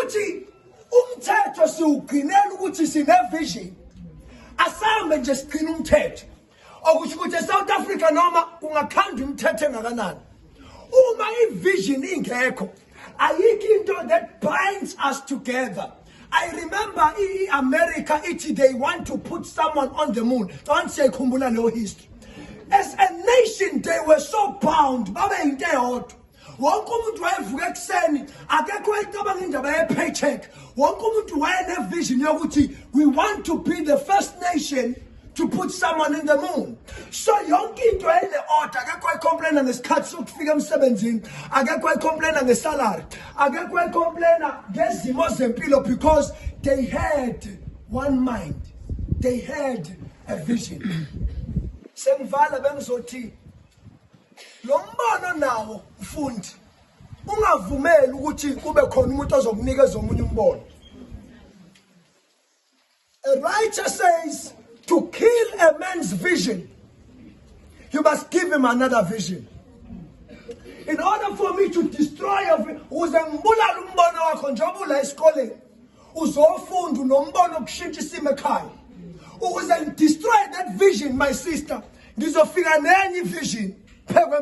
ukuthi umthetho siwugcinela ukuthi sine vision asambe nje sigcina umthetho okusho ukuthi eSouth Africa noma kungakhanda umthetho engakanani uma ivision ingekho ayikho into that binds us together. I remember America they want to put someone on the moon. Don't say kumbula no history. As a nation they were so bound. Babe into eyodwa. Wonke umuntu wayevuka ekseni akekho wayecabanga indaba ye paycheck. Wonke umuntu wayene vision yokuthi we want to be the first nation to put someone in the moon. So yonke into ene order akekho ayicomplaina ngesikhathi sokufika emsebenzini, akekho ayicomplaina ngesalary, akekho ayicomplaina ngezimo zempilo because they had one mind. They had a vision. Sengivala bengizothi lo mbono nawo mfundi ungavumeli ukuthi kube khona umuntu ozokunikeza omunye umbono. A writer says to kill a man's vision, you must give him another vision. In order for me to destroy your vision, uze ngibulala umbono wakho njengoba ula esikoleni, uzofunda unombono okushintsha isimo ekhaya. Ukuze destroy that vision, my sister, ngizofika nenye vision.